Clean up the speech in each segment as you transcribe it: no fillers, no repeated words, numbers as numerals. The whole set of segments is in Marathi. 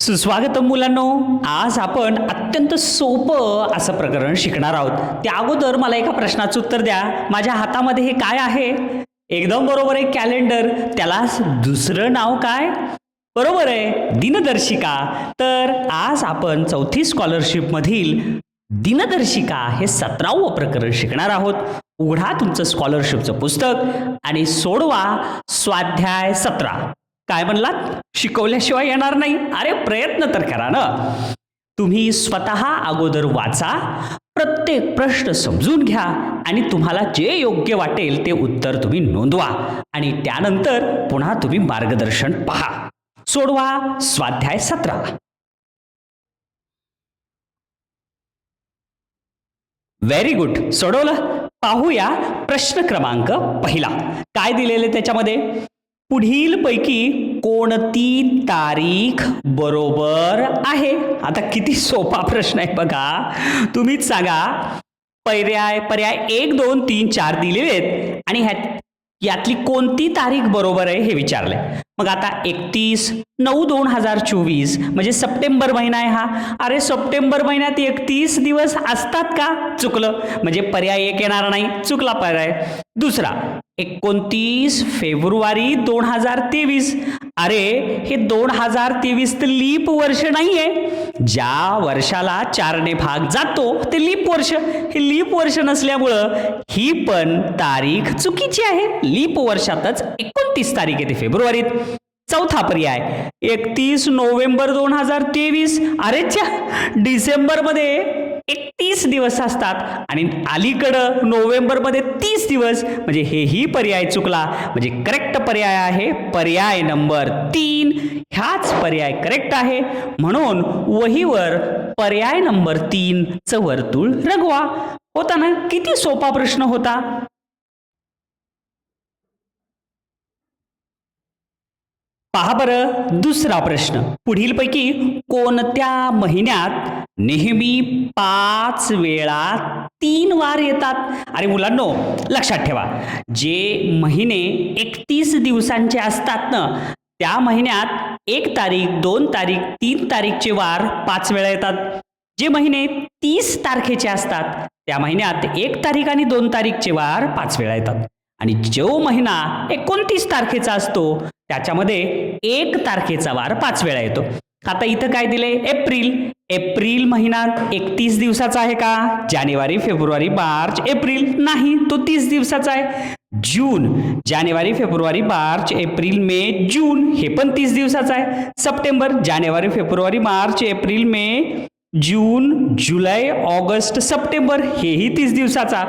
सुस्वागतम मुलांनो. आज आपण अत्यंत सोपं असं प्रकरण शिकणार आहोत. त्या अगोदर मला एका प्रश्नाचं उत्तर द्या. माझ्या हातामध्ये हे काय आहे? एकदम बरोबर आहे, कॅलेंडर. त्याला दुसरं नाव काय? बरोबर आहे, दिनदर्शिका. तर आज आपण चौथी स्कॉलरशिप मधील दिनदर्शिका हे 17वं प्रकरण शिकणार आहोत. उघडा तुमचं स्कॉलरशिपचं पुस्तक आणि सोडवा स्वाध्याय 17. काय म्हणलात? शिकवल्याशिवाय येणार नाही? अरे प्रयत्न तर करा ना. तुम्ही स्वतः अगोदर वाचा, प्रत्येक प्रश्न समजून घ्या आणि तुम्हाला जे योग्य वाटेल ते उत्तर तुम्ही नोंदवा आणि त्यानंतर पुन्हा तुम्ही मार्गदर्शन पहा. सोडवा स्वाध्याय 17. व्हेरी गुड, सोडवलं. पाहूया प्रश्न क्रमांक 1. काय दिलेले त्याच्यामध्ये? पुढील पैकी कोणती तारीख बरोबर आहे? आता किती सोपा प्रश्न आहे बघा. तुम्हीच सांगा. पर्याय 1 2 3 4 दिलेले आहेत आणि यातली कोणती तारीख बरोबर आहे हे विचारलंय. मग आता 31/9/2024 म्हणजे सप्टेंबर महिना आहे हा. अरे सप्टेंबर महिन्यात 31 दिवस असतात का? चुकलं, म्हणजे पर्याय 1 येणार नाही, चुकला पर्याय. दुसरा 29 फेब्रुवारी 2023. अरे हे 2023 तर लीप वर्ष नाहीये. ज्या वर्षाला 4 ने भाग जातो ते लीप वर्ष. हे लीप वर्ष नसल्यामुळं ही पण तारीख चुकीची आहे. लीप वर्षातच 29 तारीख येते फेब्रुवारीत. चौथा पर्याय 31 नोव्हेंबर 2023. अरे डिसेंबर मध्ये 31 दिवस असतात आणि अलीकडं नोव्हेंबर मध्ये 30 दिवस, म्हणजे हेही पर्याय चुकला. म्हणजे करेक्ट पर्याय आहे पर्याय नंबर 3. ह्याच पर्याय करेक्ट आहे. म्हणून वहीवर पर्याय नंबर 3 चं वर्तुळ रंगवा. होता ना? किती सोपा प्रश्न होता. पहा बरं दुसरा प्रश्न. पुढीलपैकी कोणत्या महिन्यात नेहमी 5 वेळा 3 वार येतात? अरे मुलांनो, लक्षात ठेवा, जे महिने 31 दिवसांचे असतात ना, त्या महिन्यात 1 तारीख 2 तारीख 3 तारीखचे वार 5 वेळा येतात. जे महिने 30 तारखेचे असतात त्या महिन्यात 1 तारीख आणि 2 तारीखचे वार 5 वेळा येतात. आणि जो महिना 29 तारखेचा असतो त्याच्यामध्ये 1 तारखेचा वार 5 वेळा येतो. आता इथं काय दिले? एप्रिल. एप्रिल महिना 31 दिवसाचा आहे का? जानेवारी फेब्रुवारी मार्च एप्रिल नाही, तो 30 दिवसाचा आहे. जून, जानेवारी फेब्रुवारी मार्च एप्रिल मे जून, हे पण 30 दिवसाचा आहे. सप्टेंबर, जानेवारी फेब्रुवारी मार्च एप्रिल मे जून जुलै ऑगस्ट सप्टेंबर, हेही 30 दिवसाचा.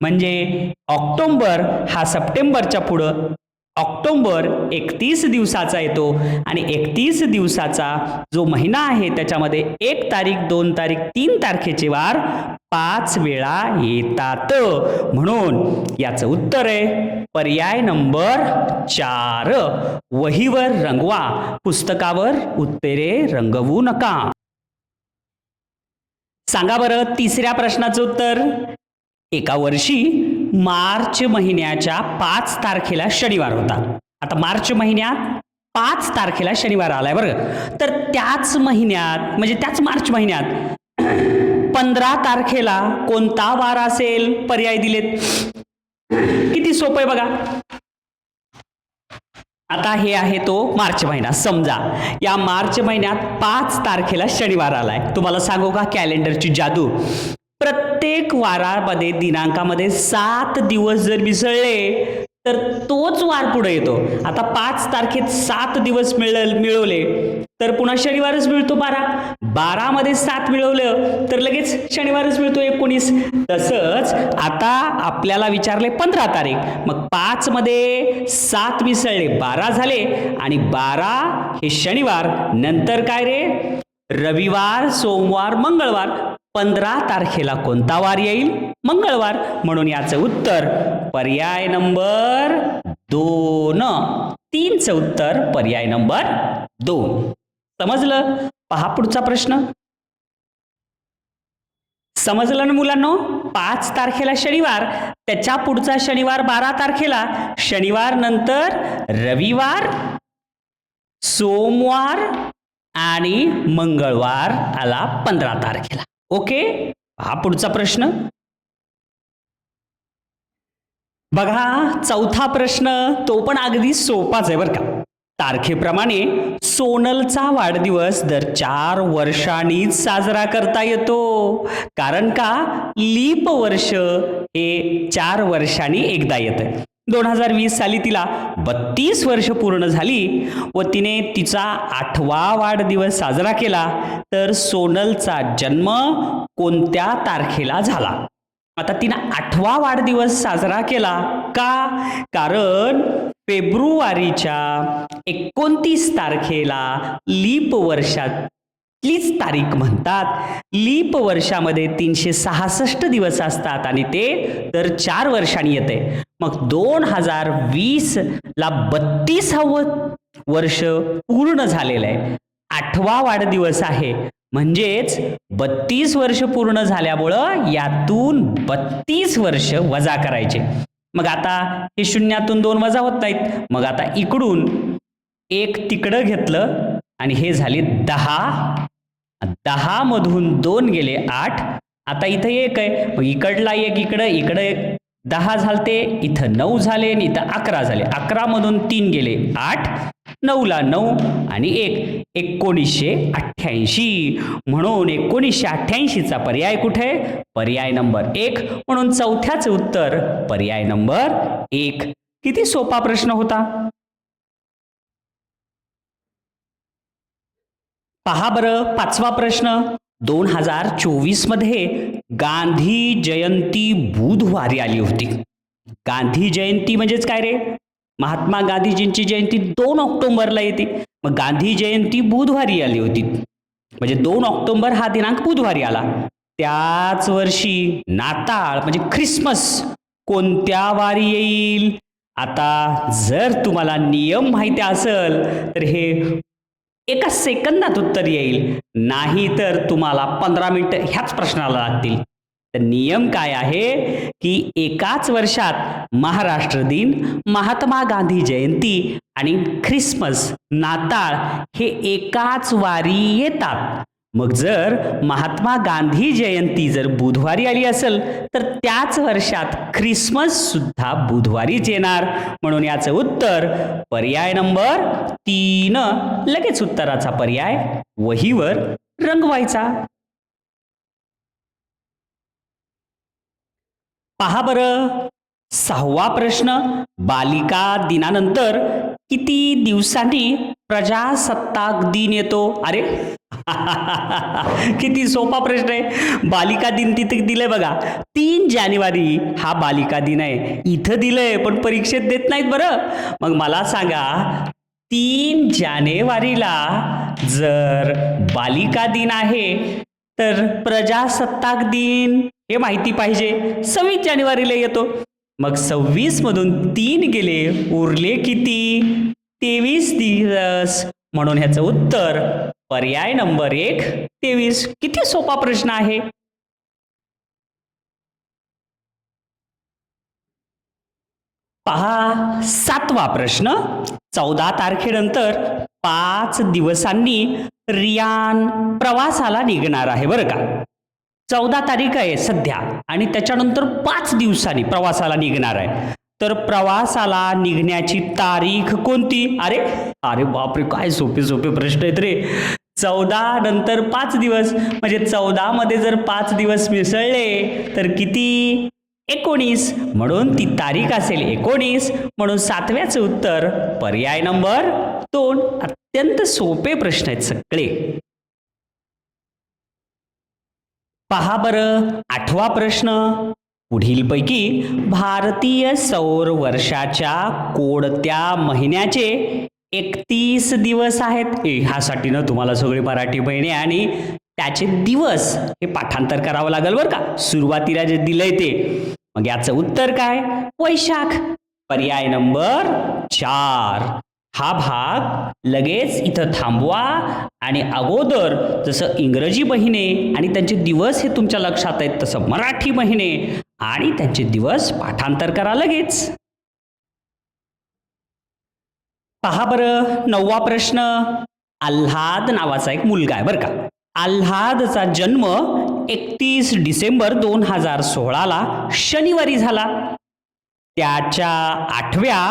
म्हणजे ऑक्टोबर हा सप्टेंबरच्या पुढं, ऑक्टोबर 31 दिवसाचा येतो आणि 31 दिवसाचा जो महिना आहे त्याच्यामध्ये 1 तारीख 2 तारीख 3 तारखेचे वार 5 वेळा येतात. म्हणून याचं उत्तर आहे पर्याय नंबर 4. वहीवर रंगवा, पुस्तकावर उत्तरे रंगवू नका. सांगा बरं तिसऱ्या प्रश्नाचं उत्तर. एका वर्षी मार्च महिन्याच्या 5 तारखेला शनिवार होता. आता मार्च महिन्यात 5 तारखेला शनिवार आलाय बरं. तर त्याच महिन्यात, म्हणजे त्याच मार्च महिन्यात 15 तारखेला कोणता वार असेल? पर्याय दिलेत. किती सोपं आहे बघा. आता हे आहे तो मार्च महिना. समजा या मार्च महिन्यात 5 तारखेला शनिवार आलाय. तुम्हाला सांगू का कॅलेंडरची जादू? प्रत्येक वारामध्ये दिनांकामध्ये 7 दिवस जर मिसळले तर तोच वार पुढे येतो. आता 5 तारखेत 7 दिवस मिळवले तर पुन्हा शनिवारच मिळतो 12. 12 मध्ये 7 मिळवलं तर लगेच शनिवारच मिळतो 19. तसंच आता आपल्याला विचारले 15 तारीख. मग 5 मध्ये 7 मिसळले 12 झाले आणि 12 हे शनिवार. नंतर काय रे? रविवार, सोमवार, मंगळवार. 15 तारखेला कोणता वार येईल? मंगळवार. म्हणून याचं उत्तर पर्याय नंबर 2. 3चं उत्तर पर्याय नंबर 2. समजलं? पहा पुढचा प्रश्न. समजलं ना मुलांनो? 5 तारखेला शनिवार, त्याच्या पुढचा शनिवार 12 तारखेला, शनिवार नंतर रविवार, सोमवार आणि मंगळवार आला 15 तारखेला. ओके, हा पुढचा प्रश्न बघा. चौथा प्रश्न तो पण अगदी सोपाच आहे बरं का. तारखेप्रमाणे सोनलचा वाढदिवस दर 4 वर्षांनीच साजरा करता येतो. कारण का लीप वर्ष हे 4 वर्षांनी एकदा येतं. 2020 साली तिला 32 वर्ष पूर्ण झाली व तिने तिचा 8वा वाढदिवस साजरा केला. तर सोनलचा जन्म कोणत्या तारखेला झाला? आता तिनं 8वा वाढदिवस साजरा केला का? कारण फेब्रुवारीच्या 29 तारखेला लीप वर्षातलीच तारीख म्हणतात. लीप वर्षामध्ये 366 दिवस असतात आणि ते दर 4 वर्षांनी येते. मग 2020 ला 32वं वर्ष पूर्ण झालेलं आहे. 8वा वाढदिवस आहे म्हणजेच 32 वर्ष पूर्ण झाल्यामुळं यातून 32 वर्ष वजा करायचे. मग आता हे शून्यातून 2 वजा होत नाहीत. मग आता इकडून 1 तिकडं घेतलं आणि हे झाले 10. 10 मधून 2 गेले 8. आता इथं 1 आहे. मग इकडला 1 इकडे 10 झालते, इथं 9 झाले आणि इथं 11 झाले. 11 मधून 3 गेले 8. 9 ला 9 आणि 1 1988. म्हणून 1988चा पर्याय कुठे? पर्याय नंबर 1. म्हणून चौथ्याचे उत्तर पर्याय नंबर 1. किती सोपा प्रश्न होता. पहा बरं 5वा प्रश्न. 2024 मध्ये गांधी जयंती बुधवारी आली होती. गांधी जयंती म्हणजेच काय रे? महात्मा गांधीजींची जयंती 2 ऑक्टोबरला येते. मग गांधी जयंती बुधवारी आली होती म्हणजे 2 ऑक्टोबर हा दिनांक बुधवारी आला. त्याच वर्षी नाताळ म्हणजे ख्रिसमस कोणत्या वारी येईल? आता जर तुम्हाला नियम माहिती असेल तर हे एका सेकंदात उत्तर येईल, नाही तर तुम्हाला 15 मिनिटं ह्याच प्रश्नाला लागतील. तर नियम काय आहे की एकाच वर्षात महाराष्ट्र दिन, महात्मा गांधी जयंती आणि ख्रिसमस नाताळ हे एकाच वारी येतात. मग जर महात्मा गांधी जयंती जर बुधवारी आली असेल तर त्याच वर्षात ख्रिसमस सुद्धा बुधवारीच येणार. म्हणून याचं उत्तर पर्याय नंबर 3. लगेच उत्तराचा पर्याय वहीवर रंगवायचा. पहा बरं 6वा प्रश्न. बालिका दिनानंतर किती दिवसांनी प्रजासत्ताक दिन येतो? अरे किती सोपा प्रश्न आहे. बालिका दिन तिथे दिलंय बघा 3 जानेवारी हा बालिका दिन आहे. इथं दिलंय पण परीक्षेत देत नाहीत बरं. मग मला सांगा 3 जानेवारीला जर बालिका दिन आहे तर प्रजासत्ताक दिन हे माहिती पाहिजे 26 जानेवारीला येतो. मग 26 मधून 3 गेले उरले किती? 23 दिवस. म्हणून ह्याचं उत्तर पर्याय नंबर 1 23. किती सोपा प्रश्न आहे. पहा 7वा प्रश्न. 14 तारखेनंतर 5 दिवसांनी रियान प्रवासाला निघणार आहे बरं का. 14 तारीख आहे सध्या आणि त्याच्यानंतर 5 दिवसांनी प्रवासाला निघणार आहे. तर प्रवासाला निघण्याची तारीख कोणती? अरे अरे बापरे, काय सोपे सोपे प्रश्न आहेत रे. 14 नंतर 5 दिवस म्हणजे 14 मध्ये जर 5 दिवस मिसळले तर किती? 19. म्हणून ती तारीख असेल 19. म्हणून 7व्याचे उत्तर पर्याय नंबर 2. अत्यंत सोपे प्रश्न आहेत सगळे. पहा बरं 8वा प्रश्न. पुढीलपैकी भारतीय सौर वर्षाच्या कोणत्या महिन्याचे 31 दिवस आहेत? ह्यासाठी ना तुम्हाला सगळे मराठी महिने आणि त्याचे दिवस हे पाठांतर करावं लागेल बरं का. सुरुवातीला जे दिलंय ते. मग याचं उत्तर काय? वैशाख. पर्याय नंबर 4. हा भाग लगेच इथं थांबवा आणि अगोदर जसं इंग्रजी महिने आणि त्यांचे दिवस हे तुमच्या लक्षात आहेत तसं मराठी महिने आणि त्यांचे दिवस पाठांतर करा लगेच. पहा बरं 9वा प्रश्न. आल्हाद नावाचा एक मुलगा आहे बरं का. आल्हादचा जन्म 31 डिसेंबर 2016ला शनिवारी झाला. त्याच्या 8व्या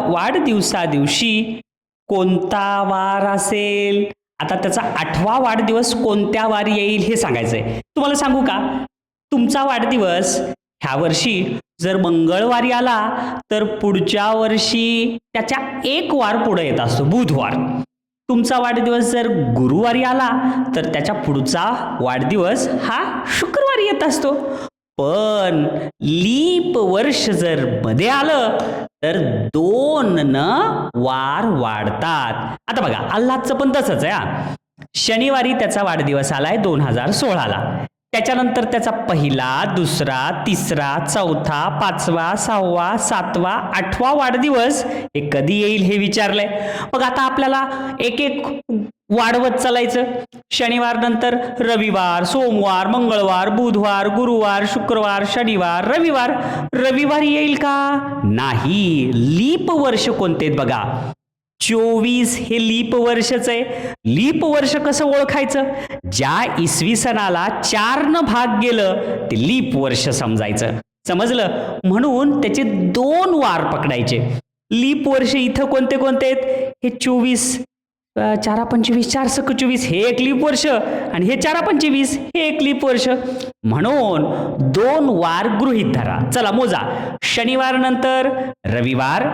वाढदिवसा दिवशी कोणता वार असेल? आता त्याचा 8वा वाढदिवस कोणत्या वारी येईल हे सांगायचंय. तुम्हाला सांगू का, तुमचा वाढदिवस ह्या वर्षी जर मंगळवारी आला तर पुढच्या वर्षी त्याच्या एक वार पुढे येत असतो, बुधवार. तुमचा वाढदिवस जर गुरुवारी आला तर त्याच्या पुढचा वाढदिवस हा शुक्रवारी येत असतो. पण लीप वर्ष जर मध्ये आलं तर 2 वार वाढतात. आता बघा, आल्हादचं पण तसंच आहे हा. शनिवारी त्याचा वाढदिवस आलाय 2016ला. त्याच्यानंतर त्याचा 1, 2, 3, 4, 5, 6, 7, 8वा वाढदिवस हे कधी येईल हे विचारलंय. मग आता आपल्याला एक एक वाढवत चालायचं. शनिवार नंतर रविवार, सोमवार, मंगळवार, बुधवार, गुरुवार, शुक्रवार, शनिवार, रविवार. रविवारी येईल का? नाही. लीप वर्ष कोणते आहेत बघा, 24 हे लीप वर्षच आहे. लीप वर्ष कसं ओळखायचं? ज्या इसवी सणाला 4 भाग गेलं ते लीप वर्ष समजायचं. समजलं? म्हणून त्याचे 2 वार पकडायचे. लीप वर्ष इथं कोणते कोणते आहेत? हे 24, 4 25, 4 24 हे एक लीप वर्ष आणि हे 4 25 हे एक लीप वर्ष. म्हणून 2 वार गृहीत धरा. चला मोजा. शनिवार नंतर रविवार,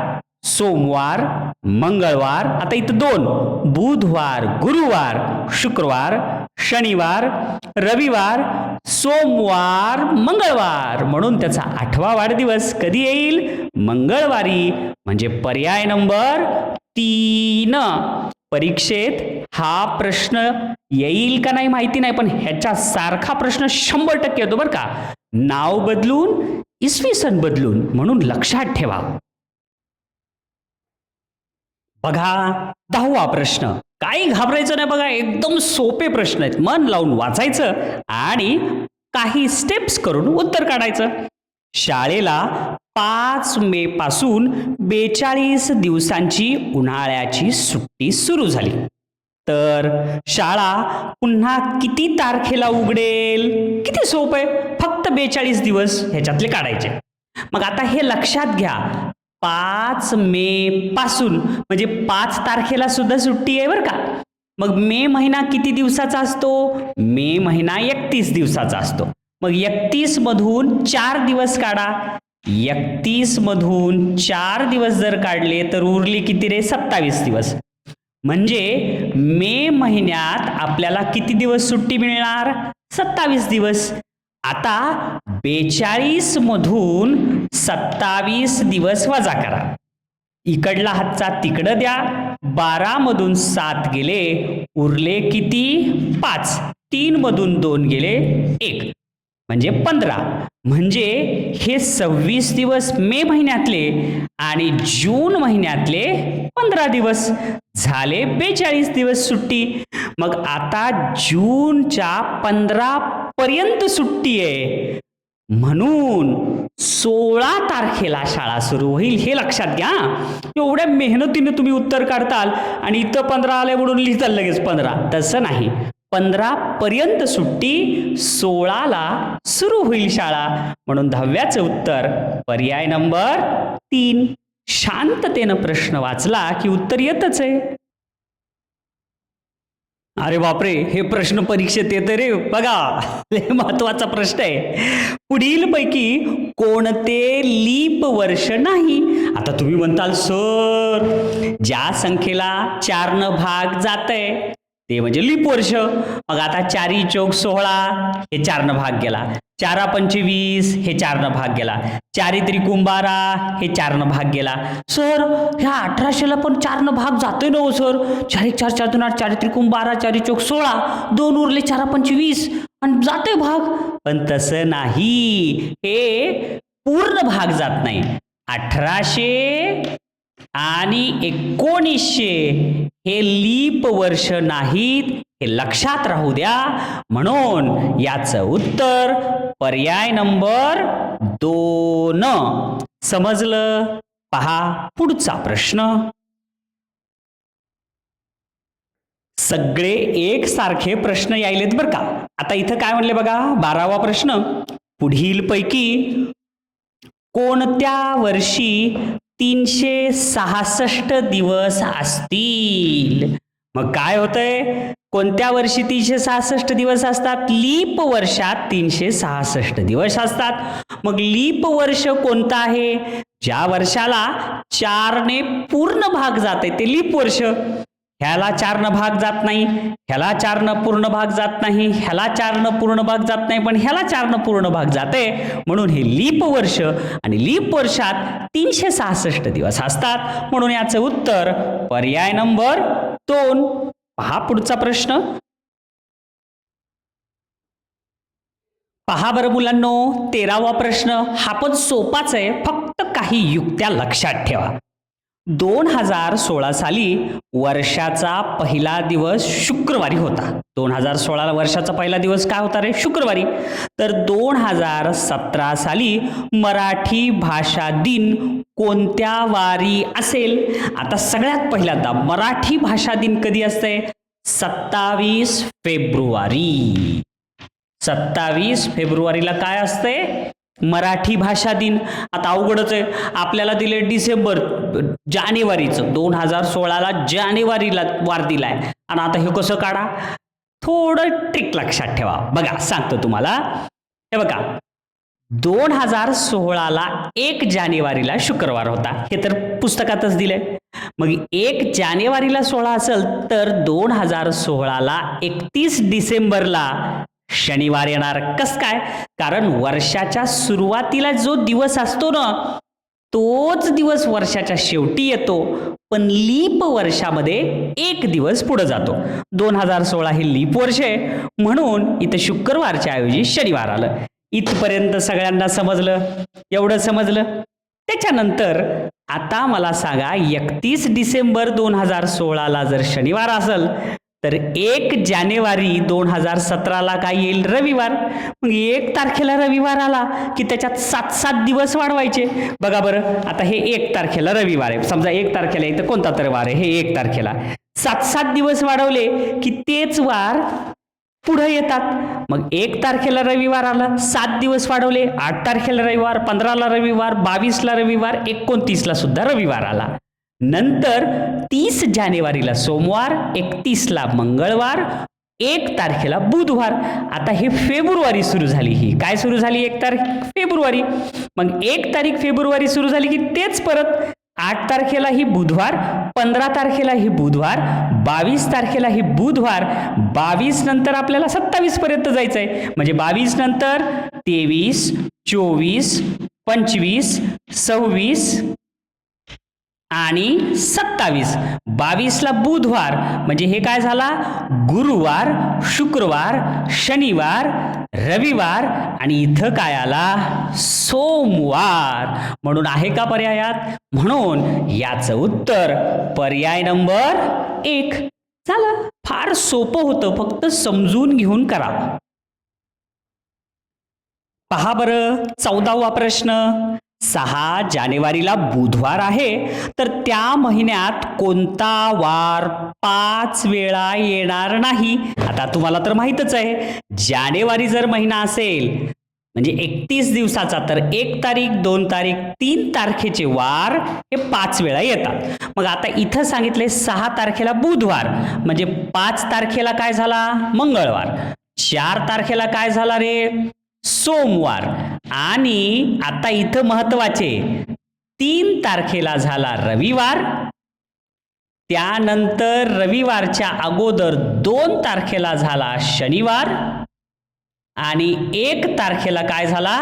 सोमवार, मंगळवार, आता इथं 2, बुधवार, गुरुवार, शुक्रवार, शनिवार, रविवार, सोमवार, मंगळवार. म्हणून त्याचा 8वा वाढदिवस कधी येईल? मंगळवारी. म्हणजे पर्याय नंबर 3. परीक्षेत हा प्रश्न येईल का नाही माहिती नाही, पण ह्याच्या सारखा प्रश्न 100% येतो बरं का. नाव बदलून, इसवी सन बदलून. म्हणून लक्षात ठेवा. बघा 10वा प्रश्न. काही घाबरायचं नाही बघा, एकदम सोपे प्रश्न आहेत. मन लावून वाचायचं आणि काही स्टेप्स करून उत्तर काढायचं. शाळेला 5 मे पासून 42 दिवसांची उन्हाळ्याची सुट्टी सुरू झाली. तर शाळा पुन्हा किती तारखेला उघडेल? किती सोपं आहे, फक्त 42 दिवस ह्याच्यातले काढायचे. मग आता हे लक्षात घ्या, 5 मे पासून म्हणजे 5 तारखेला सुद्धा सुट्टी आहे बरं का. मग मे महिना किती दिवसाचा असतो? मे महिना 31 दिवसाचा असतो. मग 31 मधून 4 दिवस काढा. 31 मधून 4 दिवस जर काढले तर उरले किती रे? 27 दिवस. म्हणजे मे महिन्यात आपल्याला किती दिवस सुट्टी मिळणार? 27 दिवस. आता 42 मधून 27 दिवस वजा करा. इकडला हातचा तिकडं द्या. 12 मधून 7 गेले, उरले किती? 5. 3 मधून 2 गेले, 1 म्हणजे 15. म्हणजे हे 26 दिवस मे महिन्यातले आणि जून महिन्यातले 15 दिवस झाले. 42 दिवस सुट्टी. मग आता जूनच्या 15 पर्यंत सुट्टी आहे. म्हणून 16 तारखेला शाळा सुरू होईल. हे लक्षात घ्या. एवढ्या मेहनतीने तुम्ही उत्तर काढताल आणि इथं 15 आले म्हणून लिहिताल लगेच 15. तसं नाही. 15 पर्यंत सुट्टी, 16ला सुरू होईल शाळा. म्हणून 10व्याचं उत्तर पर्याय नंबर 3. शांततेनं प्रश्न वाचला की उत्तर येतच आहे. अरे बापरे, हे प्रश्न परीक्षेत येते रे. बघा, महत्वाचा प्रश्न आहे. पुढील पैकी कोणते लीप वर्ष नाही? आता तुम्ही म्हणताल सर, ज्या संख्येला 4 भाग जातंय ते म्हणजे लीप वर्ष. मग आता 4 चौक 16 हे 4 भाग गेला. 4 25 हे 4 भाग गेला. 4 त्रिकोण 12 हे 4 भाग गेला. सर, ह्या 1800ला पण 4 भाग जातोय ना हो सर. 4 1 4 4 2 8 4 त्रिकोण 12 4 चौक 16 2 उरले 4 25 आणि जाते भाग. पण तसं नाही, हे पूर्ण भाग जात नाही. 1800 आणि 1900 हे लीप वर्ष नाहीत, हे लक्षात राहू द्या. म्हणून याचं उत्तर पर्याय नंबर 2. समजलं? पहा पुढचा प्रश्न. सगळे एकसारखे प्रश्न यायलेत बरं का. आता इथं काय म्हणले बघा, 12वा प्रश्न, पुढीलपैकी कोणत्या वर्षी 366 दिवस असतील? मग काय होतंय, कोणत्या वर्षी 366 दिवस असतात? लीप वर्षात 366 दिवस असतात. मग लीप वर्ष कोणतं आहे? ज्या वर्षाला 4ने पूर्ण भाग जाते ते लीप वर्ष. ह्याला 4 भाग जात नाही, ह्याला 4 पूर्ण भाग जात नाही, ह्याला 4 पूर्ण भाग जात नाही, पण ह्याला 4 पूर्ण भाग जाते, म्हणून हे लीप वर्ष. आणि लीप वर्षात 366 दिवस असतात, म्हणून याचं उत्तर पर्याय नंबर 2. पहा पुढचा प्रश्न. पहा बरं मुलांनो, 13वा प्रश्न. हा पण सोपाच आहे, फक्त काही युक्त्या लक्षात ठेवा. 2016 साली वर्षाचा पहिला दिवस शुक्रवारी होता. 2016 वर्षाचा पहिला दिवस काय होता रे? शुक्रवारी. तर 2017 साली मराठी भाषा दिन कोणत्या वारी असेल? आता सगळ्यात पहिल्यांदा मराठी भाषा दिन कधी असते? 27 फेब्रुवारी. 27 फेब्रुवारीला काय असते? मराठी भाषा दिन. आता अवघडच आहे, आपल्याला दिले डिसेंबर, जानेवारीचं. 2016ला जानेवारीला वार दिलाय, आणि आता हे कसं काढा? थोडं ट्रिक लक्षात ठेवा. बघा सांगतो तुम्हाला. हे बघा, 2016ला 1 जानेवारीला शुक्रवार होता, हे तर पुस्तकातच दिलंय. मग 1 जानेवारीला 16 असेल तर 2016ला 31 डिसेंबरला शनिवार येणार. कस काय? कारण वर्षाच्या सुरुवातीला जो दिवस असतो ना, तोच दिवस वर्षाच्या शेवटी येतो, पण लीप वर्षामध्ये 1 दिवस पुढे जातो. 2016 हे लीप वर्ष आहे, म्हणून इथं शुक्रवारच्या ऐवजी शनिवार आलं. इथपर्यंत सगळ्यांना समजलं? एवढं समजलं? त्याच्यानंतर आता मला सांगा, 31 डिसेंबर 2016ला जर शनिवार असेल तर 1 जानेवारी 2017ला काय येईल? रविवार. मग 1 तारखेला रविवार आला की त्याच्यात 7-7 दिवस वाढवायचे. बघा बरं, आता हे 1 तारखेला रविवार आहे, समजा 1 तारखेला इथं कोणता तर वार आहे, हे 1 तारखेला 7-7 दिवस वाढवले की तेच वार पुढे येतात. मग 1 तारखेला रविवार आला, 7 दिवस वाढवले, 8 तारखेला रविवार, 15ला रविवार, 22ला रविवार, 29ला सुद्धा रविवार आला. नंतर 30 जानेवारीला सोमवार, 31ला मंगळवार, 1 तारखेला बुधवार. आता हे फेब्रुवारी सुरू झाली. ही काय सुरू झाली? 1 तारीख फेब्रुवारी. मग 1 तारीख फेब्रुवारी सुरू झाली की तेच परत 8 तारखेला ही बुधवार, 15 तारखेला ही बुधवार, 22 तारखेला ही बुधवार, 22 नंतर आपल्याला 27 पर्यंत जायचंय. म्हणजे 22 नंतर 23, 24, 25, 26 आणि 27. 22ला बुधवार, म्हणजे हे काय झाला? गुरुवार, शुक्रवार, शनिवार, रविवार, आणि इथं काय आला? सोमवार. म्हणून आहे का पर्यायात? म्हणून याचं उत्तर पर्याय नंबर 1 झालं. फार सोपं होतं, फक्त समजून घेऊन करा. पहा बरं 14वा प्रश्न. 6 जानेवारीला बुधवार आहे, तर त्या महिन्यात कोणता वार 5 वेळा येणार नाही? आता तुम्हाला तर माहीतच आहे, जानेवारी जर महिना असेल म्हणजे 31 दिवसाचा, तर 1 तारीख, 2 तारीख, 3 तारखेचे वार हे 5 वेळा येतात. मग आता इथं सांगितले 6 तारखेला बुधवार, म्हणजे 5 तारखेला काय झाला? मंगळवार. 4 तारखेला काय झाला रे? सोमवार. आणि आता इथं महत्वाचे, 3 तारखेला झाला रविवार, त्यानंतर रविवारच्या अगोदर 2 तारखेला झाला शनिवार, आणि 1 तारखेला काय झाला?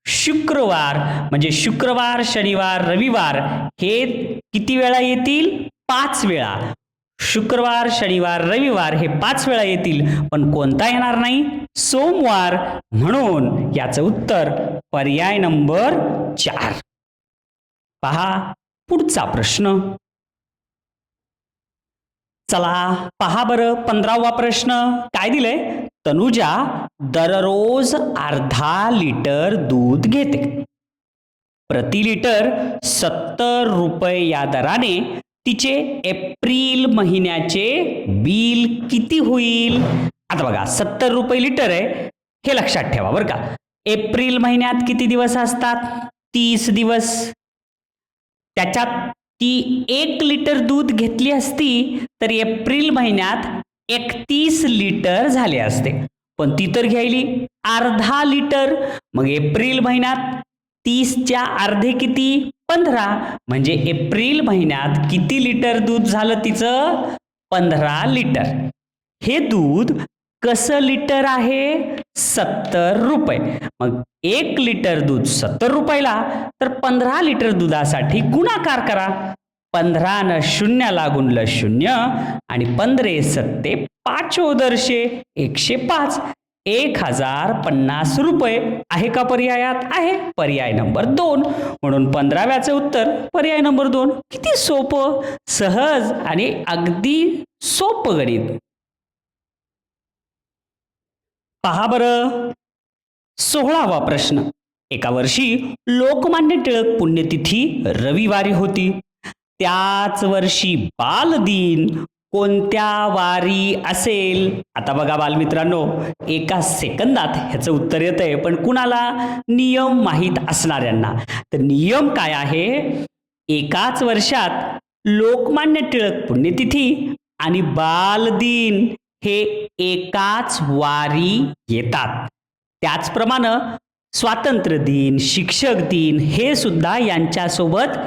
शुक्रवार. म्हणजे शुक्रवार, शनिवार, रविवार हे किती वेळा येतील? 5 वेळा. शुक्रवार, शनिवार, रविवार हे 5 वेळा येतील, पण कोणता येणार नाही? सोमवार. म्हणून याचं उत्तर पर्याय नंबर 4. पहा पुढचा प्रश्न. चला पहा बरं 15वा प्रश्न. काय दिलंय? तनुजा दररोज अर्धा लिटर दूध घेते. प्रति लिटर 70 रुपये या दराने तिचे एप्रिल महिन्याचे बिल किती होईल? आता बघा 70 रुपये लिटर आहे, हे लक्षात ठेवा बरं का. एप्रिल महिन्यात किती दिवस असतात? 30 दिवस. त्याच्यात ती 1 लिटर दूध घेतली असती तर एप्रिल महिन्यात 31 लिटर झाले असते. पण ती तर घ्यायली अर्धा लिटर. मग एप्रिल महिन्यात 30च्या अर्धे किती? 15. म्हणजे एप्रिल महिन्यात किती लिटर दूध झालं तिचं? 15 लिटर. हे दूध कसं लिटर आहे? 70 रुपये. मग 1 लिटर दूध 70 रुपयाला, तर 15 लिटर दुधासाठी गुणाकार करा. 15 न 0 ला गुणलं 0 आणि 15 सत्ते 5 दर्शे 105. 1050 रुपये आहे का पर्यायात? आहे. पर्याय नंबर 2. म्हणून 15व्याचे उत्तर पर्याय नंबर 2. किती सोपं, सहज आणि अगदी सोपं गणित. पहा बरं 16वा प्रश्न. एका वर्षी लोकमान्य टिळक पुण्यतिथी रविवारी होती. त्याच वर्षी बालदिन कोणत्या वारी असेल? आता बघा बालमित्रांनो, एका सेकंदात ह्याचं उत्तर येतंय, पण कुणाला? नियम माहीत असणाऱ्यांना. तर नियम काय आहे? एकाच वर्षात लोकमान्य टिळक पुण्यतिथी आणि बालदिन हे एकाच वारी येतात. त्याचप्रमाणे स्वातंत्र्य दिन, शिक्षक दिन हे सुद्धा यांच्यासोबत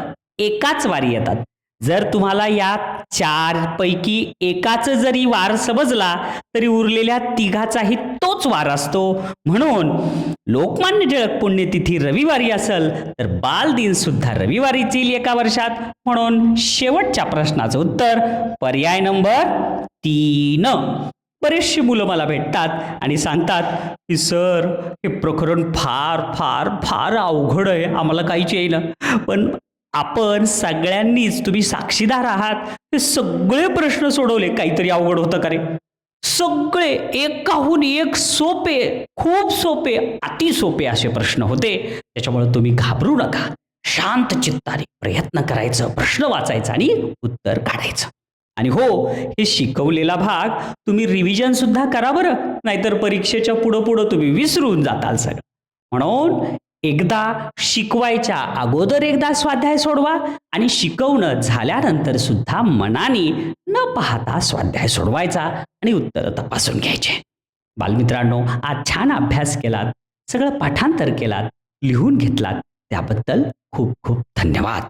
एकाच वारी येतात. जर तुम्हाला या 4 पैकी एकाच जरी वार समजला तरी उरलेल्या तिघाचाही तोच वार असतो. म्हणून लोकमान्य टिळक पुण्यतिथी रविवारी असेल तर बालदिन सुद्धा रविवारीच येईल एका वर्षात. म्हणून शेवटच्या प्रश्नाचं उत्तर पर्याय नंबर 3. बरेचशी मुलं मला भेटतात आणि सांगतात की सर हे प्रकरण फार फार फार अवघड आहे, आम्हाला काहीच येईना. पण आपण सगळ्यांनीच, तुम्ही साक्षीदार आहात, हे सगळे प्रश्न सोडवले. काहीतरी अवघड होतं का रे? सगळे एकाहून एक सोपे, खूप सोपे, अति सोपे असे प्रश्न होते. त्याच्यामुळे तुम्ही घाबरू नका. शांत चित्ताने प्रयत्न करायचं, प्रश्न वाचायचा आणि उत्तर काढायचं. आणि हो, हे शिकवलेला भाग तुम्ही रिव्हिजन सुद्धा करा बरं, नाहीतर परीक्षेच्या पुढं पुढं तुम्ही विसरून जाताल सगळं. म्हणून एकदा शिकवायच्या अगोदर एकदा स्वाध्याय सोडवा आणि शिकवणं झाल्यानंतर सुद्धा मनाने न पाहता स्वाध्याय सोडवायचा आणि उत्तरं तपासून घ्यायचे. बालमित्रांनो, आज छान अभ्यास केलात, सगळं पाठांतर केलात, लिहून घेतलात, त्याबद्दल खूप खूप धन्यवाद.